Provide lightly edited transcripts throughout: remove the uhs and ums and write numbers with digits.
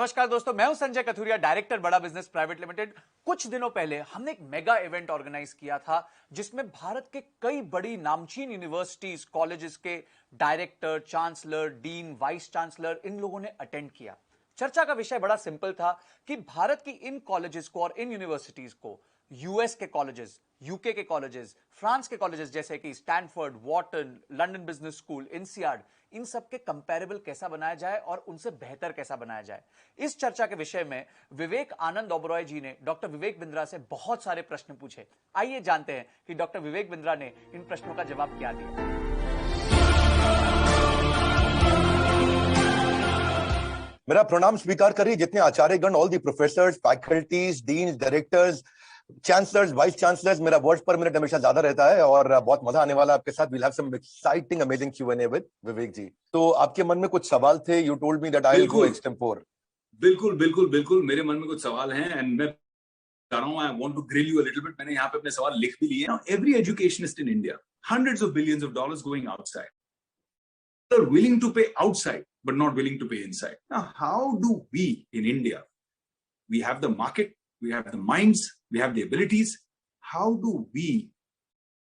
नमस्कार दोस्तों, मैं हूं संजय कथुरिया, डायरेक्टर बड़ा बिजनेस प्राइवेट लिमिटेड। कुछ दिनों पहले हमने एक मेगा इवेंट ऑर्गेनाइज किया था जिसमें भारत के कई बड़ी नामचीन यूनिवर्सिटीज, कॉलेजेस के director, chancellor, dean, vice chancellor, इन लोगों ने अटेंड किया। चर्चा का विषय बड़ा सिंपल था कि भारत की इन कॉलेजेस को और इन यूनिवर्सिटीज को यूएस के कॉलेजेस, यूके के कॉलेजेस, फ्रांस के कॉलेजेस जैसे कि Stanford, Wharton, London Business School, INSEAD, इन सब के कंपैरेबल कैसा बनाया जाए और उनसे बेहतर कैसा बनाया जाए। इस चर्चा के विषय में विवेक आनंद ओबरॉय जी ने डॉक्टर विवेक बिंद्रा से बहुत सारे प्रश्न पूछे। आइए जानते हैं कि डॉक्टर विवेक बिंद्रा ने इन प्रश्नों का जवाब क्या दिया। मेरा प्रणाम स्वीकार करिए जितने आचार्यगण, all the professors, faculties, deans, directors, chancellors, vice chancellors. मेरा वर्ड्स पर मिनट हमेशा ज्यादा रहता है और बहुत मजा आने वाला है आपके साथ। We'll have some exciting amazing Q&A with Vivek ji. तो आपके मन में कुछ सवाल थे। You told me that I will go extempore. बिल्कुल मेरे मन में कुछ सवाल हैं एंड मैं बता रहा हूं, I want to grill you a little bit. मैंने यहाँ पे अपने सवाल लिख भी लिए। Every educationist in India, hundreds of billions of dollars going outside, they're willing to pay outside but not willing to pay inside. Now how do we in India, we have the market, we have the minds, we have the abilities, how do we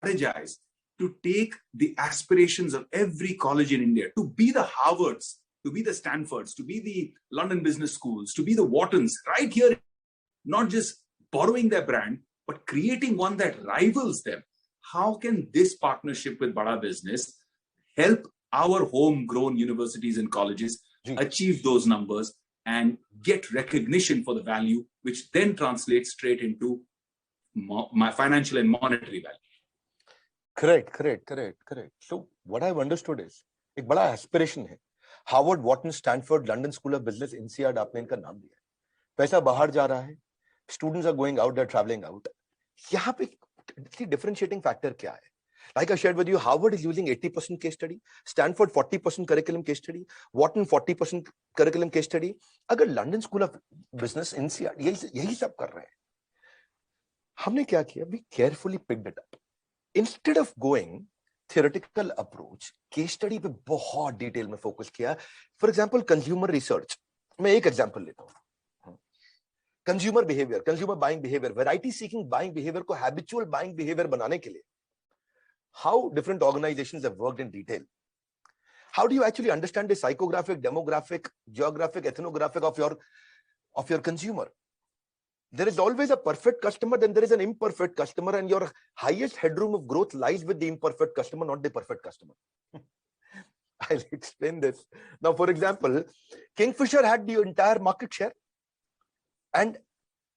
strategize to take the aspirations of every college in India to be the Harvards, to be the Stanfords, to be the London business schools, to be the Whartons right here, not just borrowing their brand but creating one that rivals them? How can this partnership with Bada Business help our homegrown universities and colleges achieve those numbers and get recognition for the value, which then translates straight into my financial and monetary value? Correct. So what I've understood is एक बड़ा aspiration है। Harvard, Wharton, Stanford, London School of Business, INSEAD, आपने इनका नाम दिया है। पैसा बाहर जा रहा है, students are going out, they are travelling out. यहाँ पे डिफरेंशिएटिंग फैक्टर क्या है? Like I shared with you, Harvard is using 80% case study, Stanford 40% curriculum case study, Wharton 40% curriculum case study. अगर लंदन स्कूल ऑफ बिजनेस, इंसियाड यही सब कर रहे हैं, हमने क्या किया? We carefully picked it up. Instead of going theoretical approach, case study पे बहुत डिटेल में फोकस किया। फॉर एग्जाम्पल कंज्यूमर रिसर्च, मैं एक एग्जाम्पल लेता हूँ। Consumer behaviour, consumer buying behaviour, variety seeking buying behaviour को हैबिचुअल बाइंग बिहेवियर बनाने के लिए how different organizations have worked in detail. How do you actually understand the psychographic, demographic, geographic, ethnographic of your consumer? There is always a perfect customer, then there is an imperfect customer, and your highest headroom of growth lies with the imperfect customer, not the perfect customer. I'll explain this. Now, for example, Kingfisher had the entire market share, and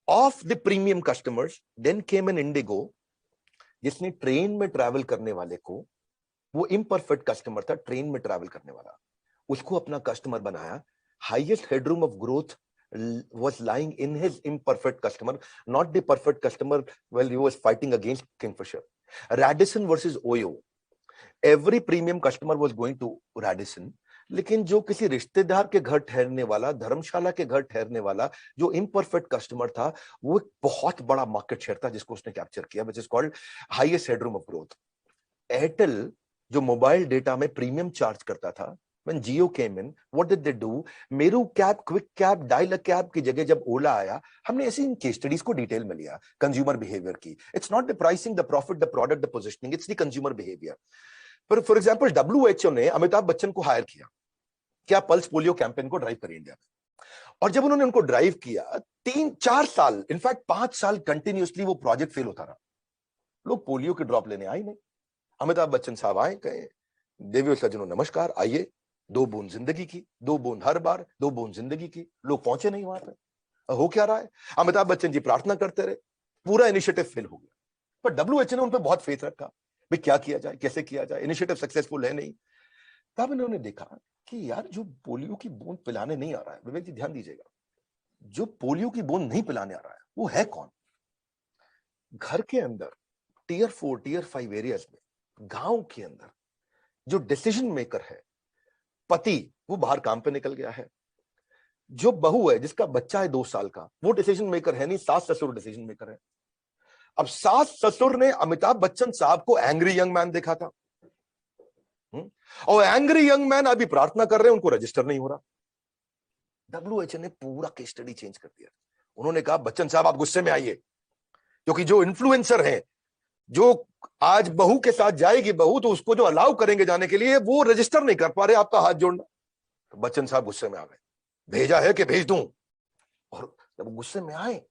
of the premium customers, then came an Indigo, जिसने train में travel करने वाले को, वो imperfect customer था, train में travel करने वाला, उसको अपना कस्टमर बनाया। Highest headroom of growth was lying in his imperfect customer, not the perfect customer. Well, he was fighting against Kingfisher. Radisson versus Oyo. Every premium customer was going to Radisson, लेकिन जो किसी रिश्तेदार के घर ठहरने वाला, धर्मशाला के घर ठहरने वाला जो इम्परफेक्ट कस्टमर था, वो एक बहुत बड़ा मार्केट शेयर था जिसको उसने कैप्चर किया, which is called highest headroom of growth. Airtel जो मोबाइल डेटा में प्रीमियम चार्ज करता था, when Jio came in, what did they do? Meru cab, quick cab, dial a cab की जगह जब ओला आया, हमने ऐसी इन केस स्टडीज को डिटेल में लिया कंज्यूमर बिहेवियर की। It's not the pricing, the profit, the product, the positioning, it's the consumer behaviour. For example, WHO ने अमिताभ बच्चन को हायर किया क्या पल्स पोलियो कैंपेन को ड्राइव करें इंडिया में, और जब उन्होंने उनको ड्राइव किया 3-4 साल, इनफैक्ट 5 साल कंटिन्यूसली वो प्रोजेक्ट फेल होता रहा, लोग पोलियो के ड्रॉप लेने आए नहीं। अमिताभ बच्चन साहब आए, कहे देवियों सज्जनों नमस्कार, आइए, 2 बूंद जिंदगी की, 2 बूंद हर बार, 2 बूंद जिंदगी की। लोग पहुंचे नहीं वहां पे। हो क्या रहा है? अमिताभ बच्चन जी प्रार्थना करते रहे, पूरा इनिशिएटिव फेल हो गया। पर WHO ने उन पर बहुत फेथ रखा, भाई क्या किया जाए, कैसे किया जाए, इनिशिएटिव सक्सेसफुल है नहीं। तब इन्होंने देखा कि यार जो पोलियो की बूंद पिलाने नहीं आ रहा है, विवेक जी ध्यान दीजिएगा, जो पोलियो की बूंद नहीं पिलाने आ रहा है वो है कौन? घर के अंदर टियर 4, टियर 5 एरियाज में, गांव के अंदर जो डिसीजन मेकर है, पति वो बाहर काम पे निकल गया है, जो बहू है जिसका बच्चा है 2 साल का, वो डिसीजन मेकर है नहीं, सास ससुर डिसीजन मेकर है। अब सास ससुर ने अमिताभ बच्चन साहब को एंग्री यंग मैन देखा था, और एंग्री यंग मैन अभी प्रार्थना कर रहे हैं, उनको रजिस्टर नहीं हो रहा। WH ने पूरा केस स्टडी चेंज कर दिया। उन्होंने कहा बच्चन साहब आप गुस्से में आइए, क्योंकि जो इन्फ्लुएंसर है, जो आज बहू के साथ जाएगी बहू, तो उसको जो अलाउ करेंगे जाने के लिए वो रजिस्टर नहीं कर पा रहे, आपका हाथ जोड़ना। तो बच्चन साहब गुस्से में आ गए, भेजा है कि भेज दूं? और जब गुस्से में आए,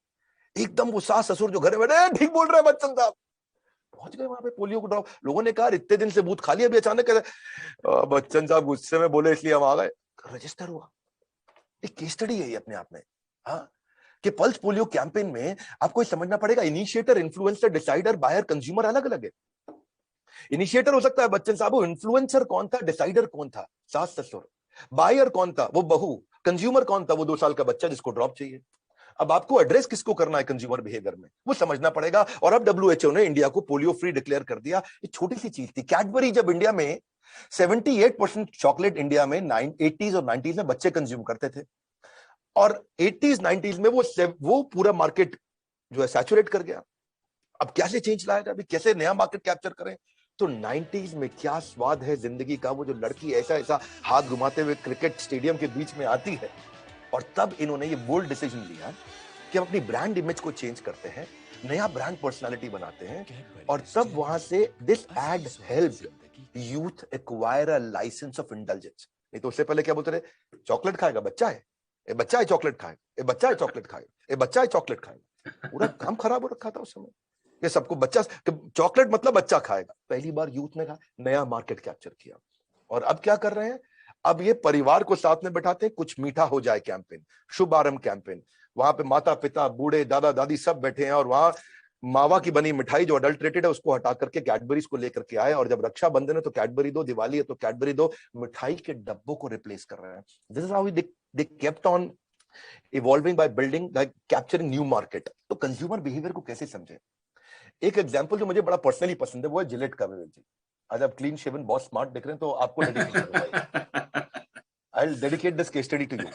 एकदम वो सास ससुर जो घर में बैठे, ठीक बोल रहे हैं बच्चन साहब, पहुंच गए वहां पे पोलियो को ड्रॉप। लोगों ने कहा इतने दिन से बूथ खाली, अभी अचानक बच्चन साहब गुस्से में बोले इसलिए हम आ गए। रजिस्टर हुआ। एक केस स्टडी है ये अपने आप में। हाँ, कि पल्स पोलियो कैंपेन में आपको समझना पड़ेगा, initiator, influencer, decider, buyer, consumer अलग अलग है। इनिशिएटर हो सकता है बच्चन साहब, वो इन्फ्लुएंसर कौन था, डिसाइडर कौन था, सास ससुर। बायर कौन था, वो बहू। कंज्यूमर कौन था, वो 2 साल का बच्चा जिसको ड्रॉप चाहिए। अब आपको एड्रेस किसको करना है कंज्यूमर बिहेवियर में, वो समझना पड़ेगा। और अब WHO ने इंडिया को पोलियो फ्री डिक्लेयर कर दिया। ये छोटी सी चीज थी। कैडबरी जब इंडिया में 78% चॉकलेट इंडिया में 80s और 90s में बच्चे कंज्यूम करते थे, और 80s 90s में वो पूरा मार्केट जो है सैचुरेट कर गया। अब कैसे चेंज लाया जाए, कैसे नया मार्केट कैप्चर करें? तो 90s में क्या स्वाद है जिंदगी का, वो जो लड़की ऐसा ऐसा हाथ घुमाते हुए क्रिकेट स्टेडियम के बीच में आती है। और तब इन्होंने ये बोल्ड डिसीजन लिया कि हम अपनी ब्रांड इमेज को चेंज करते हैं, नया ब्रांड पर्सनालिटी बनाते हैं। और तब वहां से this ad helped youth acquire a licence of indulgence. नहीं तो उससे पहले क्या बोलते रहे, चॉकलेट खाएगा बच्चा है, ये बच्चा है चॉकलेट खाएगा, ये बच्चा है चॉकलेट खाएगा, ये बच्चा है चॉकलेट खाएगा। पूरा काम खराब हो रखा था उस समय। ये सबको बच्चा, चॉकलेट मतलब बच्चा खाएगा। पहली बार यूथ ने कहा, नया मार्केट कैप्चर किया। और अब क्या कर रहे हैं, अब ये परिवार को साथ में बैठाते हैं, कुछ मीठा हो जाए कैंपेन, शुभ आरंभ कैंपेन। वहां पे माता पिता, बूढ़े, दादा दादी सब बैठे हैं, और वहां मावा की बनी मिठाई जो अडल्ट्रेटेड है उसको हटा करके कैडबरीज को लेकर के आए। और जब रक्षाबंधन है तो कैडबरी दो, दिवाली है तो कैडबरी दो, मिठाई के डब्बों को रिप्लेस कर रहे हैं। This is how they kept on evolving by building, bye capturing new market. तो कंज्यूमर बिहेवियर को कैसे समझे? एक एग्जांपल जो मुझे बड़ा पर्सनली पसंद है वो है जिलेट का। विवेक जी, आज आप क्लीन शेवन, बहुत स्मार्ट दिख रहे हैं, तो आपको डेडिकेट करूंगा। I will dedicate this case study to you.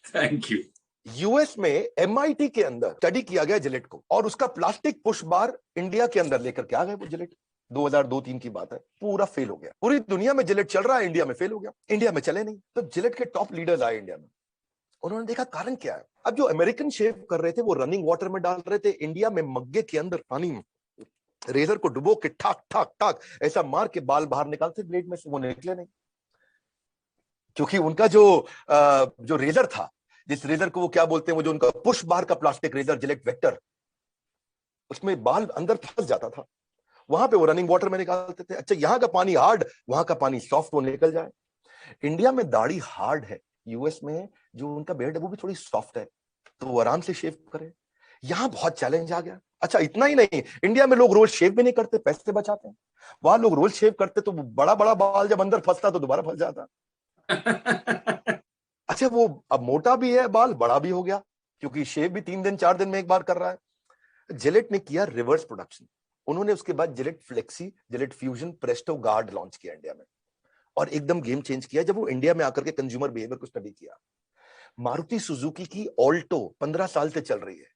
Thank you. US में MIT के अंदर स्टडी किया गया जिलेट को, और उसका प्लास्टिक पुश बार इंडिया के अंदर लेकर के आ गए वो जिलेट। 2002-3 की बात है। पूरा फेल हो गया। पूरी दुनिया में जिलेट चल रहा है, इंडिया में फेल हो गया। इंडिया में चले नहीं। तो जिलेट के टॉप लीडर्स आए इंडिया में, उन्होंने देखा कारण क्या है। अब जो अमेरिकन शेव कर रहे थे वो रनिंग वाटर में डाल रहे थे, इंडिया में मग्गे के अंदर पानी में रेजर को डुबो के ठाक ठाक ठाक ऐसा मार के बाल बाहर निकालते ब्लेड में से, वो निकले नहीं। क्योंकि उनका जो रेजर था, जिस रेजर को वो क्या बोलते हैं, वो जो उनका पुश बार का प्लास्टिक रेजर जिलेट वेक्टर, उसमें बाल अंदर फंस जाता था। वहां पे वो रनिंग वाटर में निकालते थे। अच्छा, यहाँ का पानी हार्ड, वहां का पानी सॉफ्ट, वो निकल जाए। इंडिया में दाढ़ी हार्ड है, यूएस में जो उनका बेड है वो भी थोड़ी सॉफ्ट है, तो वो आराम से शेव करे। यहां बहुत चैलेंज आ गया। अच्छा, इतना ही नहीं, इंडिया में लोग रोज शेव भी नहीं करते, पैसे बचाते हैं। वहां लोग रोज शेव करते तो बड़ा बड़ा बाल जब अंदर फंसता तो दोबारा फंस जाता। अच्छा, वो अब मोटा भी है बाल, बड़ा भी हो गया, क्योंकि शेव भी 3 दिन 4 दिन में एक बार कर रहा है। जिलेट ने किया रिवर्स प्रोडक्शन। उन्होंने उसके बाद Gillette flexi, Gillette fusion, Presto guard launch किया इंडिया में, और एकदम गेम चेंज किया जब वो इंडिया में आकर के कंज्यूमर बिहेवियर को स्टडी किया। मारुति सुजुकी की ऑल्टो 15 साल से चल रही है,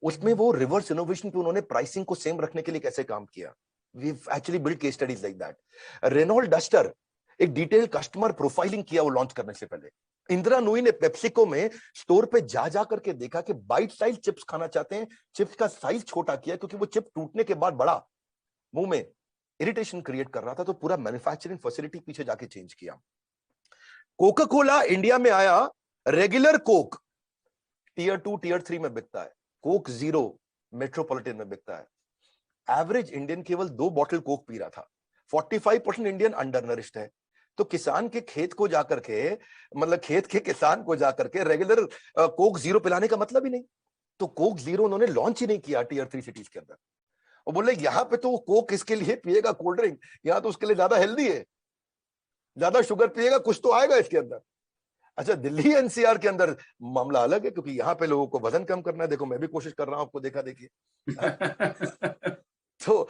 उसमें वो रिवर्स इनोवेशन पे उन्होंने प्राइसिंग को सेम रखने के लिए कैसे काम किया। We actually build case studies like that. Renault Duster, एक डिटेल कस्टमर प्रोफाइलिंग किया वो लॉन्च करने से पहले। इंदिरा नूई ने पेप्सिको में स्टोर पे जा करके देखा कि बाइट साइज चिप्स खाना चाहते हैं, चिप्स का साइज छोटा किया क्योंकि वो चिप टूटने के बाद बड़ा मुंह में इरिटेशन क्रिएट कर रहा था, तो पूरा मैन्युफैक्चरिंग फैसिलिटी पीछे जाके चेंज किया। कोका कोला इंडिया में आया, रेगुलर कोक टीयर 2 टीयर 3 में बिकता है, कोक जीरो मेट्रोपॉलिटन में बिकता है। एवरेज इंडियन केवल 2 बॉटल कोक पी रहा था। 45% इंडियन अंडर नरिश्ड है। तो किसान के खेत को जाकर के, मतलब खेत के किसान को जाकर के रेगुलर कोक जीरो पिलाने का मतलब ही नहीं। तो कोक जीरो उन्होंने लॉन्च ही नहीं किया टीयर 3 सिटीज के अंदर। और बोले यहां पे तो कोक इसके लिए पिएगा कोल्ड ड्रिंक, यहां तो उसके लिए ज्यादा हेल्दी है, ज्यादा शुगर पिएगा, कुछ तो आएगा इसके अंदर। अच्छा, दिल्ली NCR के अंदर मामला अलग है, क्योंकि यहाँ पे लोगों को वजन कम करना है। देखो, मैं भी कोशिश कर रहा हूं, आपको देखा देखिए। तो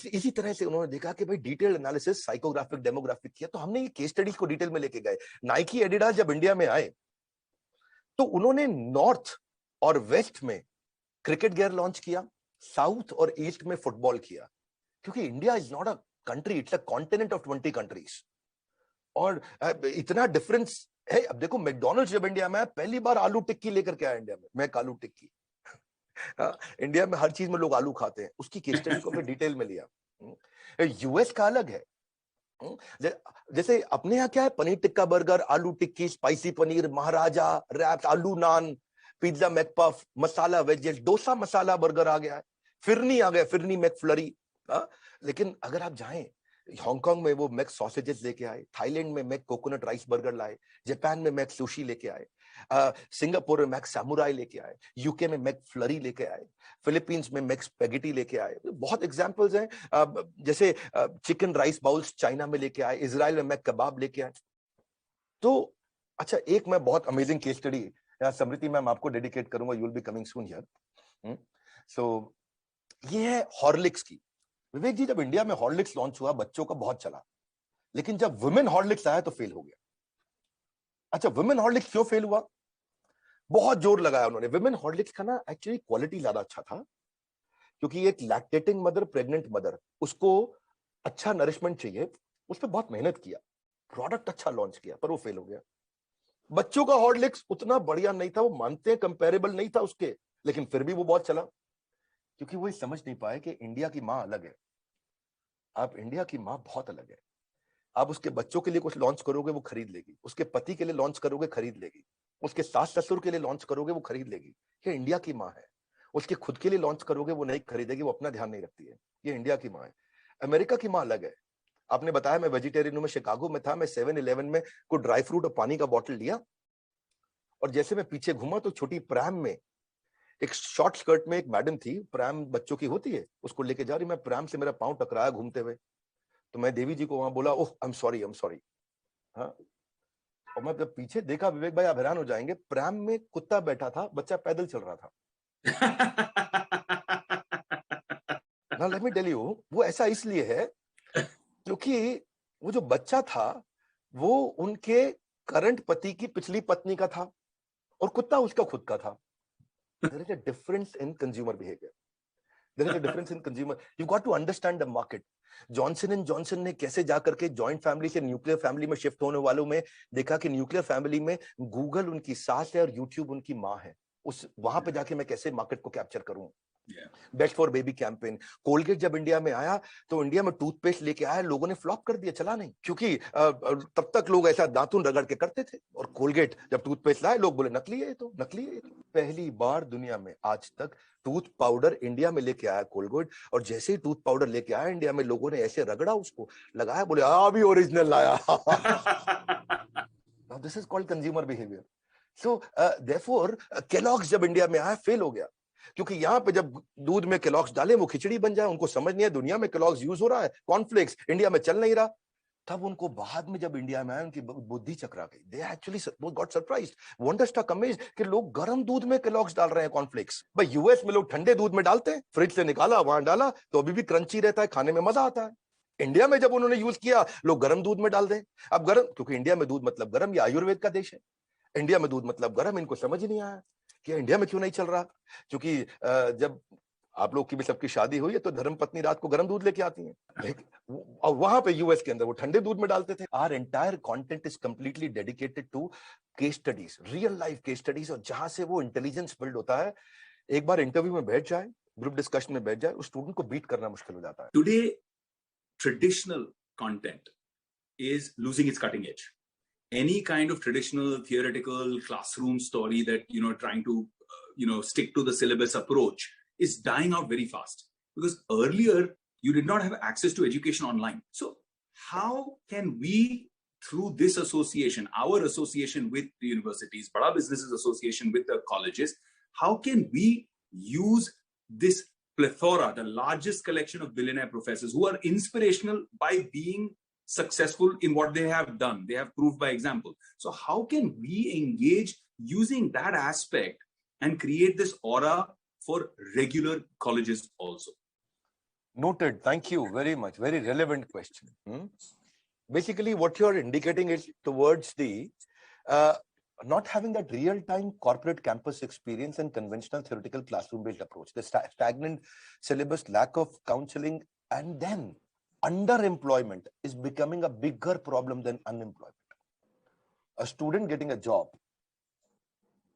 इसी तरह से उन्होंने देखा कि भाई डिटेल एनालिसिस, साइकोग्राफिक, डेमोग्राफिक किया। तो हमने ये केस स्टडीज को डिटेल में लेके गए। नाइकी, एडिडास जब इंडिया में आए तो उन्होंने नॉर्थ और वेस्ट में क्रिकेट गियर लॉन्च किया, साउथ और ईस्ट में फुटबॉल किया, क्योंकि India is not a country, it's a continent of 20 countries. और इतना डिफरेंस अब देखो मैकडोनल्ड्स जब इंडिया में आया, पहली बार आलू टिक्की लेकर के आया इंडिया में, मैक आलू टिक्की। हाँ, इंडिया में हर चीज में लोग आलू खाते हैं, उसकी केस स्टडी को फिर डिटेल में लिया। यूएस का अलग है। जैसे अपने यहाँ क्या है, पनीर टिक्का बर्गर, आलू टिक्की, स्पाइसी पनीर, महाराजा, रैप्स, आलू नान, पिज्जा मैकपफ, मसाला वेजेस, डोसा मसाला बर्गर आ गया है, फिरनी आ गया, फिरनी मैकफ्लरी। लेकिन अगर आप जाएं हांगकांग में, वो मैक सॉसेजेस लेके आए, थाईलैंड में मैक कोकोनट राइस बर्गर लाए, जापान में मैक सुशी लेके आए, सिंगापुर में मैक सामुराई लेके आए, यूके में मैक फ्लरी लेके आए, फिलीपींस में मैक स्पेगेटी लेके आए। बहुत एग्जांपल्स हैं। जैसे चिकन राइस बाउल्स चाइना में लेके आए, इजराइल में मैक कबाब लेके आए। तो अच्छा, एक मैं बहुत amazing case study Smriti ma'am आपको डेडिकेट करूंगा, you will be coming soon here. So ये है हॉर्लिक्स की। विवेक जी, जब इंडिया में हॉर्लिक्स लॉन्च हुआ, बच्चों का बहुत चला, लेकिन जब वुमेन हॉर्लिक्स आया तो फेल हो गया। अच्छा, वुमेन हॉर्लिक्स क्यों फेल हुआ? बहुत जोर लगाया उन्होंने। वुमेन हॉर्लिक्स का ना एक्चुअली क्वालिटी ज्यादा अच्छा था, क्योंकि एक लैक्टेटिंग मदर, प्रेग्नेंट मदर, उसको अच्छा नरिशमेंट चाहिए, उस पर बहुत मेहनत किया, प्रोडक्ट अच्छा लॉन्च किया, पर वो फेल हो गया। बच्चों का हॉर्लिक्स उतना बढ़िया नहीं था, वो मानते हैं कंपेरेबल नहीं था उसके, लेकिन फिर भी वो बहुत चला, क्योंकि वो समझ नहीं पाए कि इंडिया की मां अलग है। आप इंडिया की मां बहुत अलग है। आप उसके बच्चों के लिए कुछ लॉन्च करोगे, वो खरीद लेगी, उसके पति के लिए लॉन्च करोगे, खरीद लेगी, उसके सास ससुर के लिए लॉन्च करोगे, वो खरीद लेगी। ये इंडिया की मां है। उसके खुद के लिए लॉन्च करोगे, वो नहीं खरीदेगी, वो अपना ध्यान नहीं रखती है। ये इंडिया की मां है। अमेरिका की मां अलग है। आपने बताया मैं वेजिटेरियन हूं, मैं शिकागो में था, मैं 7-Eleven में कोई ड्राई फ्रूट और पानी का बॉटल लिया, और जैसे मैं पीछे घूमा तो छोटी प्रैम में, एक शॉर्ट स्कर्ट में एक मैडम थी, प्रैम बच्चों की होती है, उसको लेके जा रही, मैं प्रैम से मेरा पांव टकराया घूमते हुए, तो मैं देवी जी को वहां बोला, oh I am sorry, I am sorry. हाँ, और मैं जब पीछे देखा, विवेक भाई आप हैरान हो जाएंगे, प्रैम में कुत्ता बैठा था, बच्चा पैदल चल रहा था। ना लेट मी टेल यू, वो ऐसा इसलिए है क्योंकि वो जो बच्चा था, वो उनके करंट पति की पिछली पत्नी का था, और कुत्ता उसका खुद का था। There is a difference in consumer behaviour. There is a difference in consumer. You've got to understand the market. Johnson and Johnson ने कैसे जाकर के जॉइंट फैमिली से न्यूक्लियर फैमिली में शिफ्ट होने वालों में देखा कि न्यूक्लियर फैमिली में गूगल उनकी सास है और यूट्यूब उनकी माँ है। उस वहां पे जाके मैं कैसे मार्केट को कैप्चर करूं। Best for baby campaign. Colgate जब इंडिया में आया तो इंडिया में टूथपेस्ट लेके आया, लोगों ने फ्लॉप कर दिया, चला नहीं, क्योंकि तब तक लोग ऐसा दांतुन रगड़ के करते थे, और कोलगेट जब टूथपेस्ट लाए, लोग बोले नकली है ये तो, नकली है ये तो। पहली बार दुनिया में आज तक टूथ पाउडर इंडिया में लेके आया कोलगेट, और जैसे ही टूथ पाउडर लेके आया इंडिया में, लोगों ने ऐसे रगड़ा उसको, लगाया, बोले अभी ओरिजिनल लाया। Now this is called consumer behavior. So therefore Kellogg's जब इंडिया में आया फेल हो गया, क्योंकि यहाँ पे जब दूध में केलॉग्स डाले वो खिचड़ी बन जाए, उनको समझ नहीं है दुनिया में केलॉग्स यूज हो रहा है, कॉर्नफ्लेक्स इंडिया में चल नहीं रहा। तब उनको बाद में जब इंडिया में आया, उनकी बुद्धि चकरा गई, they actually got surprised, wonderstruck amazed कि लोग गर्म दूध में केलॉग्स डाल रहे हैं कॉर्नफ्लेक्स। भाई यूएस में लोग ठंडे दूध में डालते हैं, फ्रिज से निकाला वहां डाला तो अभी भी क्रंची रहता है, खाने में मजा आता है। इंडिया में जब उन्होंने यूज किया, लोग गर्म दूध में डाल दें। अब गर्म, क्योंकि इंडिया में दूध मतलब गर्म, या आयुर्वेद का देश है, इंडिया में दूध मतलब गर्म, इनको समझ ही नहीं आया कि इंडिया में क्यों नहीं चल रहा। क्योंकि जब आप लोग की भी सबकी शादी हुई है तो धर्म पत्नी रात को गर्म दूध लेके आती है, और वहां पे यूएस के अंदर वो ठंडे दूध में डालते थे। Our entire content is completely dedicated to case studies, real life case studies, और जहां से वो इंटेलिजेंस बिल्ड होता है। एक बार इंटरव्यू में बैठ जाए, ग्रुप डिस्कशन में बैठ जाए, उस स्टूडेंट को बीट करना मुश्किल हो जाता है। Today, traditional content is losing its cutting edge. Any kind of traditional theoretical classroom story that trying to stick to the syllabus approach is dying out very fast, because earlier you did not have access to education online. So how can we, through this association, our association with the universities, Bada Businesses Association with the colleges, how can we use this plethora, the largest collection of billionaire professors who are inspirational by being successful in what they have done, they have proved by example. So how can we engage using that aspect and create this aura for regular colleges also? Noted. Thank you very much. Very relevant question. Basically what you're indicating is towards the not having that real-time corporate campus experience and conventional theoretical classroom-based approach, the stagnant syllabus, lack of counseling, and then underemployment is becoming a bigger problem than unemployment. a student getting a job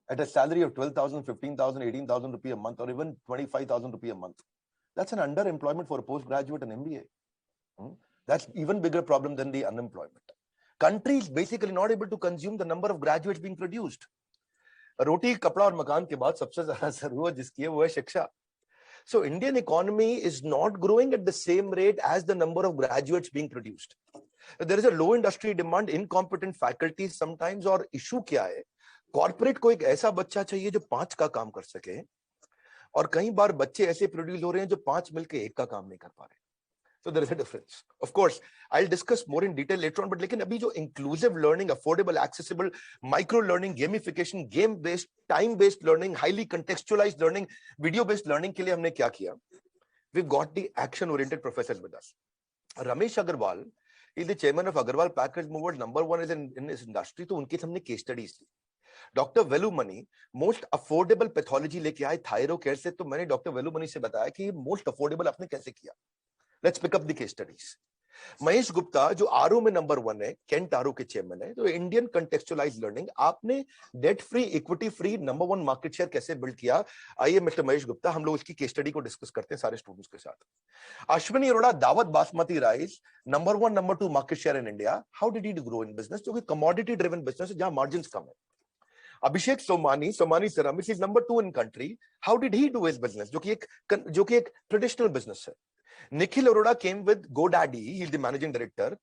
at a salary of 12,000, 15,000, 18,000 rupees a month, or even 25,000 rupees a month, that's an underemployment for a postgraduate and MBA. That's even bigger problem than the unemployment. Countries basically not able to consume the number of graduates being produced. रोटी कपड़ा और मकान के बाद सबसे ज्यादा जरूरत जिसकी है वो है शिक्षा. So Indian economy is not growing at the same rate as the number of graduates being produced. There is a low industry demand, incompetent faculty sometimes, और issue क्या है? Corporate को एक ऐसा बच्चा चाहिए जो 5 का काम कर सके, और कई बार बच्चे ऐसे प्रोड्यूस हो रहे हैं जो 5 मिलके 1 का काम नहीं कर पा रहे. So there is a difference. Of course, I'll discuss more in detail later on, but लेकिन अभी जो inclusive learning, affordable, accessible, micro learning, gamification, game based, time based learning, highly contextualized learning, video based learning के लिए हमने क्या किया? We've got the action oriented professors with us. Ramesh Agarwal is the chairman of Agarwal Package Movers, number 1 is in this industry. तो उनकी हमने case studies ली. Doctor Velumani most affordable pathology लेके आए थायरो केयर से. तो मैंने डॉक्टर वेलुमणि से बताया कि मोस्ट अफोर्डेबल आपने कैसे किया. Let's pick up the case studies. Mahesh Gupta जो आरओ में नंबर 1 है, केंट आरओ के चेयरमैन है. तो इंडियन कंटेक्चुअलाइज्ड लर्निंग, आपने debt free, equity free, number 1 market share कैसे बिल्ड किया? आइए मिस्टर महेश गुप्ता, हम लोग इसकी केस स्टडी को डिस्कस करते हैं सारे स्टूडेंट्स के साथ. अश्विनी अरोड़ा, दावत basmati rice, number 1 number 2 market share in India. How did he grow in business, जो कि कमोडिटी ड्रिवन बिजनेस है जहां मार्जिन कम है. Abhishek Somani ceramics is number 2 in country. How did he do his business, जो कि एक ट्रेडिशनल बिजनेस है. Nikhil Arora came with GoDaddy, he is the managing director.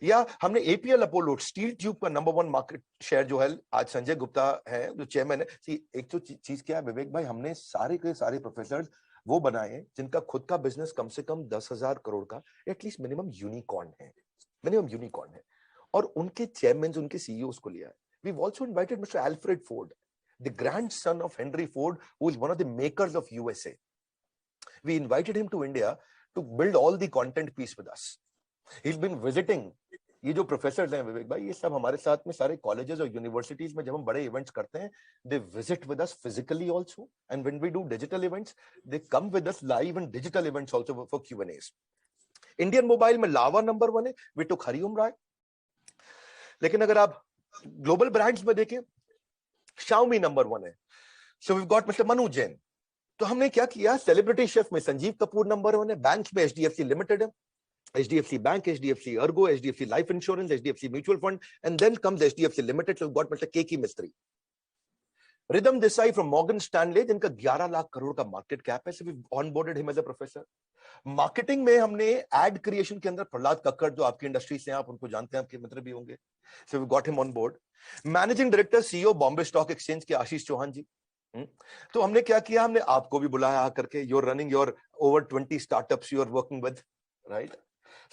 या हमने APL अपोलो स्टील ट्यूब का नंबर 1 मार्केट शेयर जो है, आज संजय गुप्ता है जो चेयरमैन है. एक तो चीज क्या है विवेक भाई, हमने सारे के सारे प्रोफेसर वो बनाए जिनका खुद का बिजनेस कम से कम 10,000 करोड़ का एटलीस्ट मिनिमम यूनिकॉर्न है, और उनके चेयरमैन, उनके CEOs को लिया है. We've also invited Mr. Alfred Ford, the grandson of Henry Ford, who is one of the makers of USA. We invited him to India to build all the content piece with us. He's been visiting. ये जो professor हैं विवेक भाई, ये सब हमारे साथ में सारे कॉलेजेस और यूनिवर्सिटीज में जब हम बड़े इवेंट्स करते हैं, they visit with us physically also, and when we do digital events, they come with us live in digital events also for Q&As. Indian mobile में लावा नंबर 1 है, we took हरिओम राय. लेकिन अगर आप ग्लोबल ब्रांड्स में देखें, Xiaomi number 1 है. So we've got Mr. Manu Jain. तो हमने क्या किया, सेलिब्रिटी शेफ में संजीव कपूर नंबर 1 है. बैंक्स में HDFC लिमिटेड है, HDFC bank, HDFC Ergo, HDFC life insurance, HDFC mutual fund, and then comes HDFC limited. So we've got Mr. Keki Mistry. Ridham Desai from Morgan Stanley, जिनका 11 लाख करोड़ का मार्केट कैप है. So we've onboarded him as a professor. Marketing में हमने add creation के अंदर प्रहलाद कक्कड़, जो आपकी industry से हैं, आप उनको जानते हैं, आपके मित्र भी होंगे. So we got him on board. Managing director CEO Bombay stock exchange के आशीष चौहान जी. तो हमने क्या किया, हमने आपको भी बुलाया आकर के. you're running your over 20 startups you are working with, right?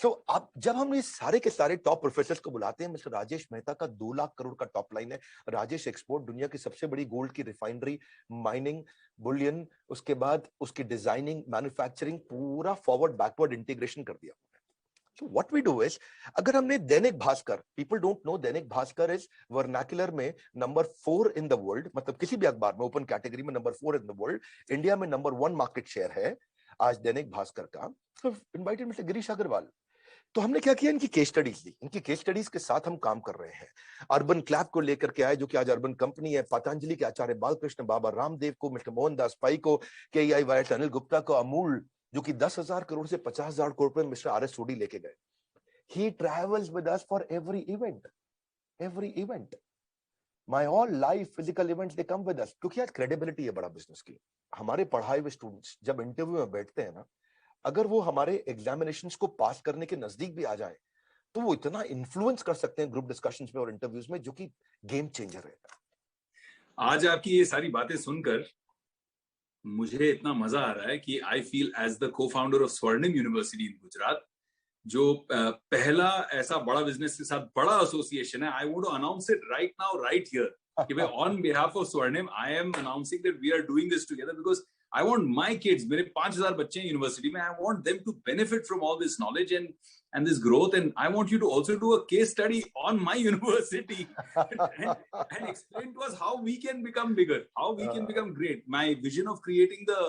So आप जब हम ये सारे के सारे टॉप प्रोफेसर्स को बुलाते हैं, मिस्टर राजेश मेहता का 2 लाख करोड़ का टॉप लाइन है. राजेश एक्सपोर्ट, दुनिया की सबसे बड़ी गोल्ड की रिफाइनरी, माइनिंग, बुलियन, उसके बाद उसकी डिजाइनिंग, मैन्युफैक्चरिंग, पूरा फॉरवर्ड बैकवर्ड इंटीग्रेशन कर दिया. So what we do is, अगर हमने Dainik Bhaskar, people don't know Dainik Bhaskar is vernacular में नंबर 4 in the world, मतलब किसी भी अखबार में ओपन कैटेगरी में number 4 in the world. India में नंबर 1 मार्केट शेयर है आज दैनिक भास्कर का. So invited mister Girish Agarwal. तो हमने क्या किया, इनकी केस स्टडीज ली. इनकी केस स्टडीज के साथ हम काम कर रहे हैं. अर्बन क्लैब को लेकर के आए, जो कि आज अर्बन कंपनी है. पतंजलि के आचार्य बालकृष्ण, बाबा रामदेव को, मिस्टर मोहनदास पाई को, KEI वायर्स अनिल गुप्ता को, अमूल जो कि 10,000 करोड़ से 50,000 करोड़ पे मिस्टर RS सोडी लेके गए. He travels with us for every event. My all live physical events they come with us. क्योंकि आज क्रेडिबिलिटी है बड़ा बिजनेस की. हमारे पढ़ाए हुए स्टूडेंट्स जब इंटरव्यू में बैठते हैं ना, अगर वो हमारे एग्जामिनेशंस को पास करने के नजदीक भी आ जाए, तो वो इतना इन्फ्लुएंस कर सकते हैं ग्रुप डिस्कशंस में और इंटरव्यूज में, जो कि गेम चेंजर है. आज आपकी ये सारी बातें सुनकर मुझे इतना मजा आ रहा है कि I feel as the co-founder of Swarnim university in Gujarat, जो पहला ऐसा बड़ा बिजनेस के साथ बड़ा एसोसिएशन है. I want to announce it right now, right here, कि भाई on behalf of Swarnim I am announcing that we are doing this together, because I want my kids, मेरे 5,000 बच्चे हैं यूनिवर्सिटी में, I want them to benefit from all this knowledge and this growth, and I want you to also do a case study on my university and explain to us how we can become bigger, how we can become great. My vision of creating the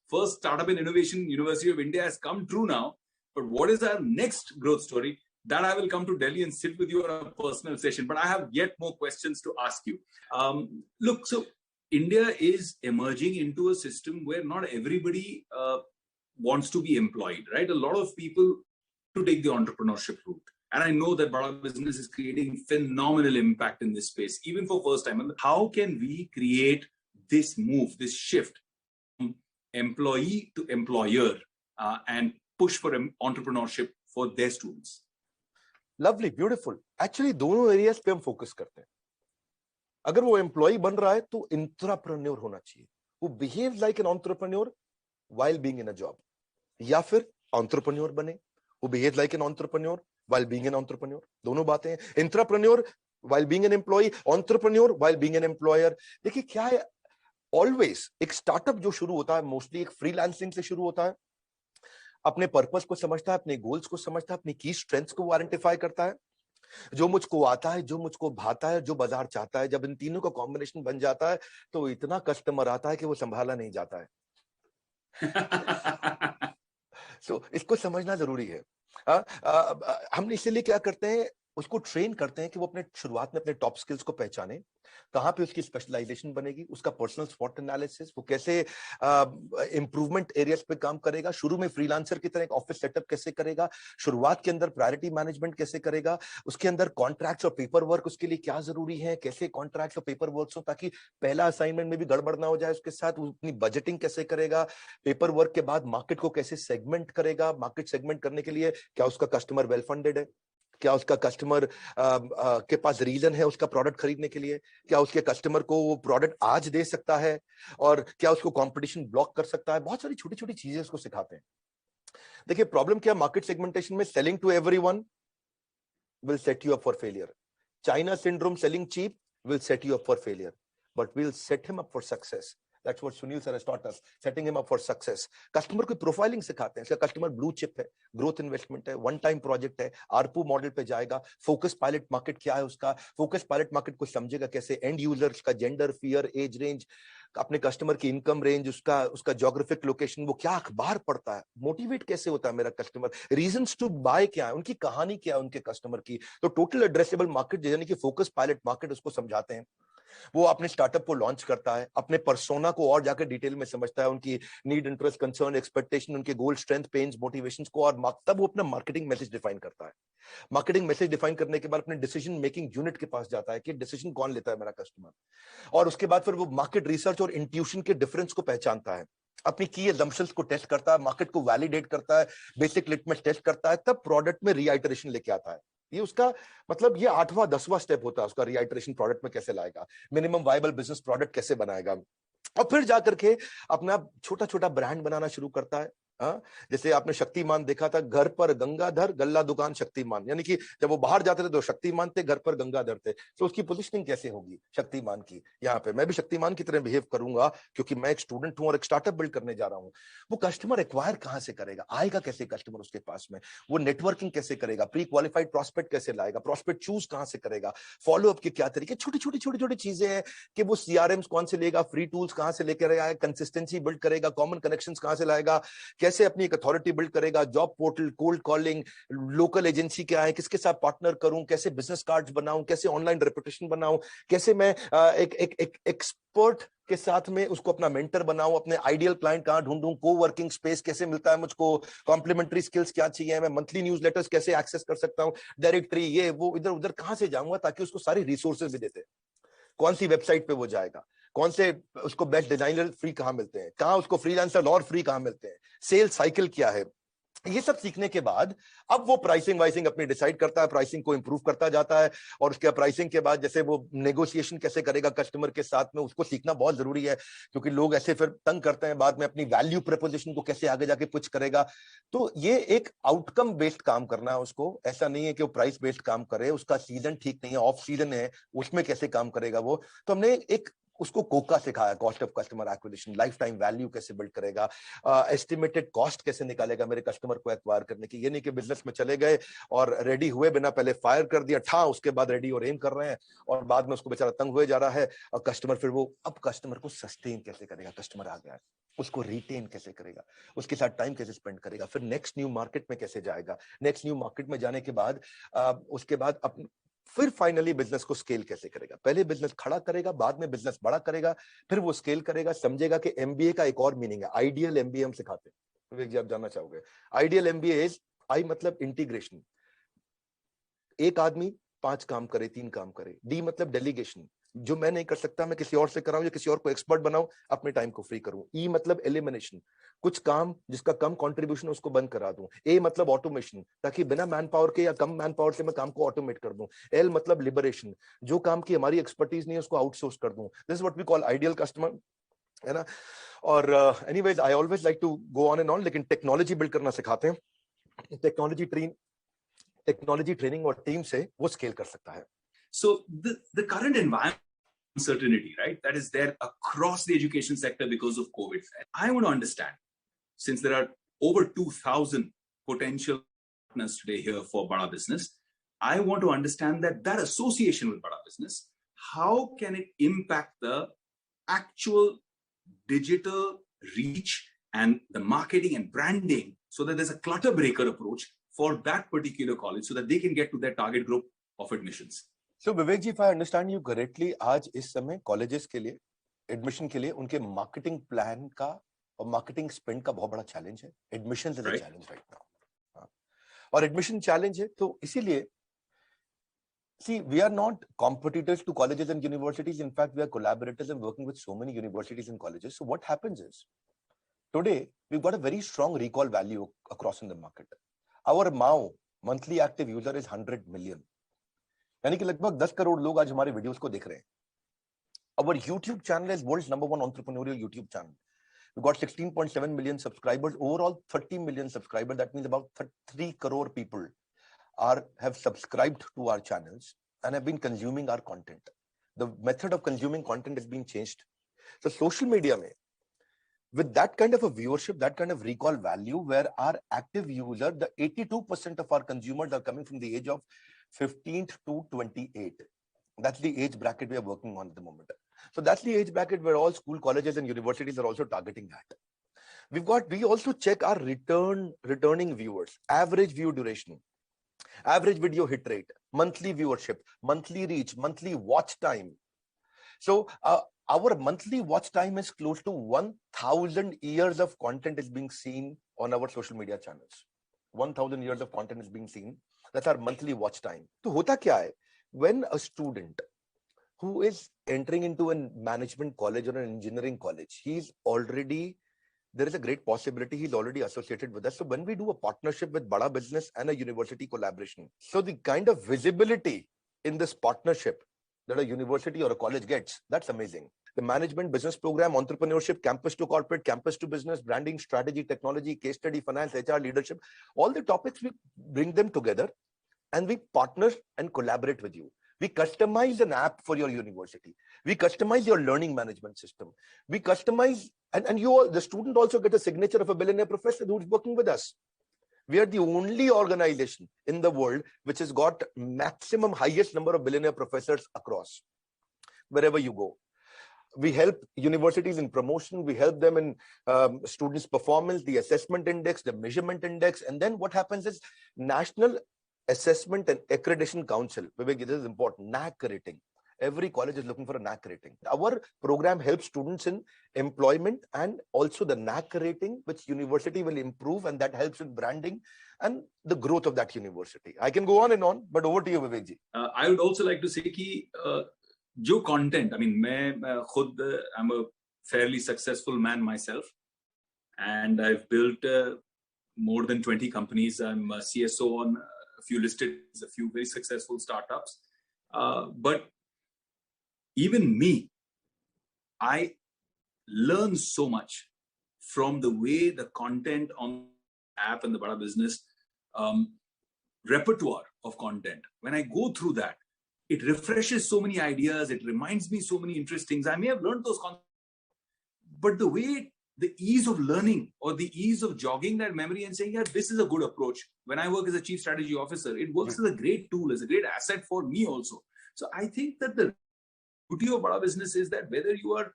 first startup and innovation university of India has come true now, but what is our next growth story? that I will come to Delhi and sit with you on a personal session. But I have yet more questions to ask you. Look, so India is emerging into a system where not everybody wants to be employed, right? A lot of people to take the entrepreneurship route. And I know that Bada Business is creating phenomenal impact in this space, even for first time. How can we create this move, this shift from employee to employer and push for entrepreneurship for their students? Lovely, beautiful. Actually दोनों areas पे हम focus करते हैं. अगर वो employ बन रहा है तो एंटरप्रेन्योर होना चाहिए. वो behave like an entrepreneur while being in a job, या फिर एंटरप्रेन्योर बने वो behave like an entrepreneur while being an entrepreneur. दोनों बातें हैं. Entrepreneur while being an employ, entrepreneur while being an employer. देखिए क्या है, ऑलवेज एक स्टार्टअप जो शुरू होता है मोस्टली एक फ्रीलांसिंग से शुरू होता है. अपने पर्पस को समझता है, अपने गोल्स को समझता है, अपनी की स्ट्रेंथ्स को आइडेंटिफाई करता है. जो मुझको आता है, जो मुझको भाता है, जो बाजार चाहता है, जब इन तीनों का कॉम्बिनेशन बन जाता है तो इतना कस्टमर आता है कि वो संभाला नहीं जाता है. सो इसको समझना जरूरी है. हम इसीलिए क्या करते हैं, उसको ट्रेन करते हैं कि वो अपने शुरुआत में अपने टॉप स्किल्स को पहचाने, कहां पे उसकी स्पेशलाइजेशन बनेगी, उसका पर्सनल स्वॉट एनालिसिस, वो कैसे इंप्रूवमेंट एरियाज पे काम करेगा, शुरू में फ्रीलांसर की तरह एक ऑफिस सेटअप कैसे करेगा, शुरुआत के अंदर प्रायोरिटी मैनेजमेंट कैसे करेगा, उसके अंदर कॉन्ट्रैक्ट्स और पेपर वर्क उसके लिए क्या जरूरी है, कैसे कॉन्ट्रैक्ट्स और पेपर वर्क हो ताकि पहला असाइनमेंट में भी गड़बड़ ना हो जाए. उसके साथ अपनी बजटिंग कैसे करेगा, पेपर वर्क के बाद मार्केट को कैसे सेगमेंट करेगा, मार्केट सेगमेंट करने के लिए क्या उसका कस्टमर वेल फंडेड है, क्या उसका कस्टमर के पास रीजन है उसका प्रोडक्ट खरीदने के लिए, क्या उसके कस्टमर को वो प्रोडक्ट आज दे सकता है, और क्या उसको कंपटीशन ब्लॉक कर सकता है. बहुत सारी छोटी छोटी चीजें उसको सिखाते हैं. देखिए प्रॉब्लम क्या, मार्केट सेगमेंटेशन में selling to everyone will set you up for failure. China syndrome, selling cheap will set you up for failure, but will set him up for success. That's what Sunil sir has taught us, setting him up for success. Customer को profiling सिखाते हैं. इसका customer blue chip है, growth investment है, one time project है, ARPU model पे जाएगा. Focus pilot market क्या है उसका, फोकस पायलट मार्केट को समझेगा कैसे, एंड यूजर्स का जेंडर, फियर, एज रेंज, अपने कस्टमर की इनकम रेंज, उसका ज्योग्राफिक लोकेशन, वो क्या अखबार पढ़ता है, मोटिवेट कैसे होता है मेरा कस्टमर, रीजंस टू बाय क्या है, उनकी कहानी क्या है उनके कस्टमर की. तो टोटल एड्रेसेबल मार्केट यानी कि फोकस पायलट मार्केट उसको समझाते हैं. वो अपने स्टार्टअप को लॉन्च करता है, अपने पर्सोना को और जाकर डिटेल में समझता है, उनकी नीड, इंटरेस्ट, कंसर्न, एक्सपेक्टेशन, उनके गोल, स्ट्रेंथ, पेन्स, मोटिवेशंस को, और तब वो अपना मार्केटिंग मैसेज डिफाइन करता है. मार्केटिंग मैसेज डिफाइन करने के बाद अपने डिसीजन मेकिंग यूनिट के पास जाता है कि डिसीजन कौन लेता है मेरा कस्टमर, और उसके बाद फिर वो मार्केट रिसर्च और इंट्यूशन के डिफरेंस को पहचानता है, अपनी की एजम्पशंस को टेस्ट करता है, मार्केट को वैलिडेट करता है, बेसिक लिटमस टेस्ट करता है, तब प्रोडक्ट में रीआइटरेशन लेके आता है. ये उसका मतलब ये 8वां 10वां स्टेप होता है उसका. रीआइटरेशन प्रोडक्ट में कैसे लाएगा, मिनिमम वायबल बिजनेस प्रोडक्ट कैसे बनाएगा, और फिर जाकर के अपना छोटा छोटा ब्रांड बनाना शुरू करता है. जैसे आपने शक्तिमान देखा था, घर पर गंगाधर, गल्ला दुकान शक्तिमान, यानी कि जब वो बाहर जाते थे तो शक्तिमान थे, घर पर गंगाधर थे. तो उसकी पोजीशनिंग कैसे होगी शक्तिमान की, यहाँ पे मैं भी शक्तिमान की तरह बिहेव करूंगा क्योंकि मैं एक स्टूडेंट हूं और एक स्टार्टअप बिल्ड करने जा रहा हूं. वो कस्टमर एक्वायर कहां से करेगा, आएगा कैसे कस्टमर उसके पास में, वो नेटवर्किंग कैसे करेगा, प्री क्वालिफाइड प्रॉस्पेक्ट कैसे लाएगा, प्रॉस्पेक्ट चूज कहां से करेगा, फॉलोअप के क्या तरीके, छोटी छोटी चीजें हैं कि वो सीआरएम्स कौन से लेगा, फ्री टूल्स कहां से लेकर आएगा, कंसिस्टेंसी बिल्ड करेगा, कॉमन कनेक्शंस कहां से लाएगा, कैसे अपनी एक अथॉरिटी बिल्ड करेगा, job portal, cold calling, local agency क्या है, किसके साथ पार्टनर करूं, कैसे बिजनेस कार्ड्स बनाऊं, कैसे ऑनलाइन रेपुटेशन बनाऊं, कैसे मैं एक एक्सपर्ट के साथ में उसको अपना मेंटर बनाऊं, अपने आइडियल क्लाइंट कहां ढूंढूं, को वर्किंग स्पेस कैसे मिलता है मुझको, कॉम्प्लीमेंट्री स्किल्स क्या चाहिए, मैं मंथली न्यूज़लेटर्स कैसे एक्सेस कर सकता हूं, डायरेक्टरी, ये वो इधर उधर कहां से जाऊंगा ताकि उसको सारी रिसोर्सेज भी देते, कौन सी वेबसाइट पे वो जाएगा, कौन से उसको बेस्ट डिजाइनर फ्री कहां मिलते हैं, कहां उसको फ्रीलांसर और फ्री कहां मिलते हैं, सेल्स साइकिल क्या है. ये सब सीखने के बाद अब वो प्राइसिंग वाइसिंग अपनी डिसाइड करता है, प्राइसिंग को इंप्रूव करता जाता है, और उसके प्राइसिंग के बाद जैसे वो नेगोशिएशन कैसे करेगा कस्टमर के साथ में, उसको सीखना बहुत जरूरी है क्योंकि लोग ऐसे फिर तंग करते हैं बाद में, अपनी वैल्यू प्रपोजिशन को कैसे आगे जाके पिच करेगा. तो ये एक आउटकम बेस्ड काम करना है उसको, ऐसा नहीं है कि वो प्राइस बेस्ड काम करे, उसका सीजन ठीक नहीं है, ऑफ सीजन है, उसमें कैसे काम करेगा वो. तो हमने एक उसको कोका सिखाया, cost of customer acquisition, life time value कैसे बिल्ड करेगा, एस्टिमेटेड कॉस्ट कैसे निकालेगा मेरे कस्टमर को एक्वायर करने की. ये नहीं कि बिजनेस में चले गए और रेडी हुए बिना पहले फायर कर दिया ठा, उसके बाद रेडी और एम कर रहे हैं और बाद में उसको बेचारा तंग हुए जा रहा है, और कस्टमर फिर वो अब कस्टमर को सस्टेन कैसे करेगा, कस्टमर आ गया है उसको रिटेन कैसे करेगा, उसके साथ टाइम कैसे स्पेंड करेगा, फिर नेक्स्ट न्यू मार्केट में कैसे जाएगा, नेक्स्ट न्यू मार्केट में जाने के बाद उसके बाद फिर फाइनली बिजनेस को स्केल कैसे करेगा। पहले बिजनेस खड़ा करेगा, बाद में बिजनेस बड़ा करेगा, फिर वो स्केल करेगा। समझेगा कि एमबीए का एक और मीनिंग है, आइडियल एमबीए हम सिखाते हैं। विवेक जी आप जानना चाहोगे? आइडियल एमबीए इज, आई मतलब इंटीग्रेशन, एक आदमी 5 काम करे, 3 काम करे। डी मतलब डेलीगेशन, जो मैं नहीं कर सकता मैं किसी और से कराऊं या किसी और को एक्सपर्ट बनाऊं, अपने टाइम को फ्री करूं। ई मतलब एलिमिनेशन, कुछ काम जिसका कम कंट्रीब्यूशन है उसको बंद करा दूं। ए मतलब ऑटोमेशन, ताकि बिना मैन पावर के या कम मैन पावर से मैं काम को ऑटोमेट कर दूं। एल मतलब लिबरेशन, जो काम की हमारी एक्सपर्टीज नहीं है उसको आउटसोर्स कर दूं। This is what we call ideal customer, है ना। और anyways I always like to go on and on, लेकिन टेक्नोलॉजी बिल्ड करना सिखाते हैं। टेक्नोलॉजी ट्रेनिंग और टीम से वो स्केल कर सकता है। So the current environment uncertainty, right, that is there across the education sector because of COVID. I want to understand, since there are over 2,000 potential partners today here for Bada Business, I want to understand that association with Bada Business, how can it impact the actual digital reach and the marketing and branding, so that there's a clutter breaker approach for that particular college so that they can get to their target group of admissions. So Vivek ji, if I understand you correctly, आज इस समय colleges के लिए admission के लिए उनके marketing plan का और मार्केटिंग स्पेंड का बहुत बड़ा चैलेंज है। Admission is a challenge right now, और एडमिशन चैलेंज है, तो इसीलिए see, we are not competitors to colleges and universities. In fact, we are collaborators and working with so many universities and colleges. So what happens is, today we've got a very strong recall value across in the market. Our MAU, monthly active user, is 100 million. यानी कि लगभग 10 करोड़ लोग आज हमारे videos को देख रहे हैं. Our YouTube channel is world's #1 entrepreneurial YouTube channel. We've got 16.7 million subscribers, overall 30 million subscribers. That means about 3 crore people have subscribed to our channels and have been consuming our content. The method of consuming content has been changed. So social media mein, with that kind of a viewership, that kind of recall value, where our active user, the 82% of our consumers are coming from the age of 15 to 28. That's the age bracket we are working on at the moment. So that's the age bracket where all school, colleges and universities are also targeting that. We also check our returning viewers, average view duration, average video hit rate, monthly viewership, monthly reach, monthly watch time. So our monthly watch time is close to 1,000 years of content is being seen on our social media channels. 1,000 years of content is being seen. That's our monthly watch time. So hota kya hai? When a student who is entering into a management college or an engineering college, there is a great possibility he's already associated with us. So when we do a partnership with Bada Business and a university collaboration, so the kind of visibility in this partnership that a university or a college gets, that's amazing. The management business program, entrepreneurship, campus to corporate, campus to business, branding, strategy, technology, case study, finance, HR, leadership, all the topics, we bring them together and we partner and collaborate with you. We customize an app for your university. We customize your learning management system. We customize, and you all, the student also get a signature of a billionaire professor who's working with us. We are the only organization in the world which has got maximum highest number of billionaire professors across, wherever you go. We help universities in promotion. We help them in students' performance, the assessment index, the measurement index. And then what happens is National Assessment and Accreditation Council. Vivek, this is important. NAC rating. Every college is looking for a NAC rating. Our program helps students in employment and also the NAC rating, which university will improve, and that helps in branding and the growth of that university. I can go on and on, but over to you, Vivek ji. I would also like to say कि जो content, I mean, I'm a fairly successful man myself, and I've built more than 20 companies. I'm a CSO on a few very successful startups. But even me, I learn so much from the way the content on the app and the Bada Business repertoire of content. When I go through that, it refreshes so many ideas. It reminds me so many interesting things. I may have learned those concepts, but the ease of learning or the ease of jogging that memory and saying, yeah, this is a good approach. When I work as a chief strategy officer, it works as a great tool, as a great asset for me also. So I think that the beauty of Bada Business is that whether you are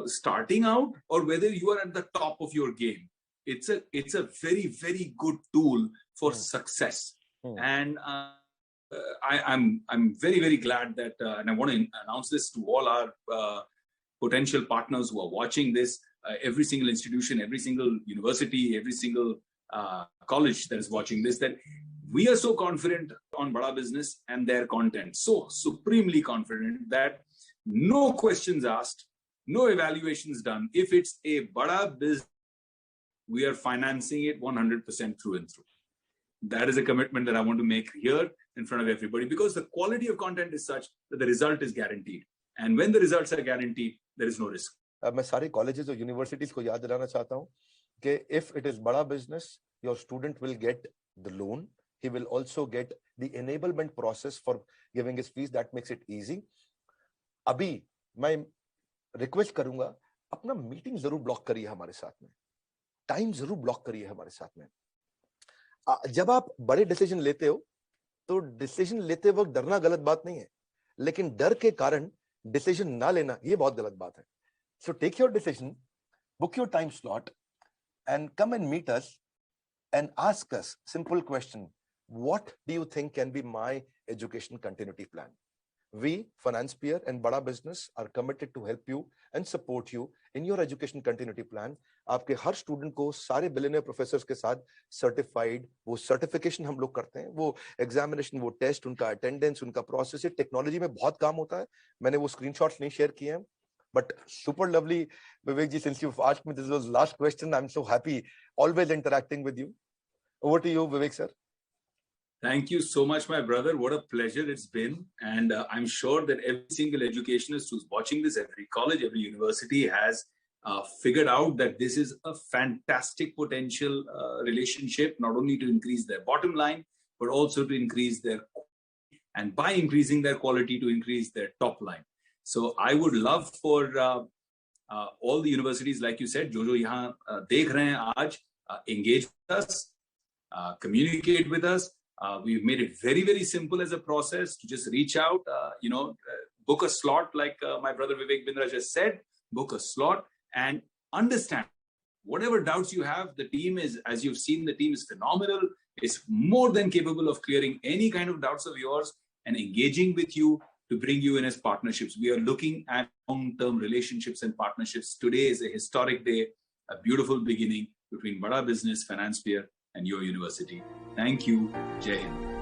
starting out or whether you are at the top of your game, it's a very, very good tool for success. And I'm very, very glad that, and I want to announce this to all our potential partners who are watching this, every single institution, every single university, every single college that is watching this, that we are so confident on Bada Business and their content, so supremely confident that no questions asked, no evaluations done. If it's a Bada Business, we are financing it 100% through and through. That is a commitment that I want to make here in front of everybody, because the quality of content is such that the result is guaranteed. And when the results are guaranteed, there is no risk. मैं सारे colleges और universities को याद दिलाना चाहता हूँ कि if it is Bada Business, your student will get the loan. He will also get the enablement process for giving his fees. That makes it easy. अभी मैं रिक्वेस्ट करूंगा, अपना मीटिंग जरूर ब्लॉक करिए हमारे साथ में, टाइम जरूर ब्लॉक करिए हमारे साथ में. जब आप बड़े डिसीजन लेते हो तो डिसीजन लेते वक्त डरना गलत बात नहीं है, लेकिन डर के कारण डिसीजन ना लेना ये बहुत गलत बात है. So take your decision, book your time slot and come and meet us and ask us simple question: what do you think can be my education continuity plan? We, FinancePeer and Bada Business, are committed to help you and support you in your education continuity plan. आपके हर student को सारे billionaire professors के साथ certified, वो certification हम लोग करते हैं, वो एग्जामिनेशन, वो टेस्ट, उनका अटेंडेंस, उनका प्रोसेस, टेक्नोलॉजी में बहुत काम होता है. मैंने वो स्क्रीनशॉट्स नहीं शेयर किए हैं, but super lovely, Vivek ji. Since you've asked me, this was last question. I'm so happy, always interacting with you. Over to you, Vivek sir. Thank you so much, my brother. What a pleasure it's been. And I'm sure that every single educationist who's watching this, every college, every university has figured out that this is a fantastic potential relationship, not only to increase their bottom line, but also to increase their, and by increasing their quality, to increase their top line. So I would love for all the universities, like you said, जो यहाँ देख रहे हैं आज, engage with us, communicate with us. We've made it very, very simple as a process to just reach out, book a slot, like my brother Vivek Bindra just said, book a slot and understand whatever doubts you have. The team is, as you've seen, the team is phenomenal. It's more than capable of clearing any kind of doubts of yours and engaging with you to bring you in as partnerships. We are looking at long-term relationships and partnerships. Today is a historic day, a beautiful beginning between Bada Business, FinancePeer, and your university. Thank you. Jai Hind.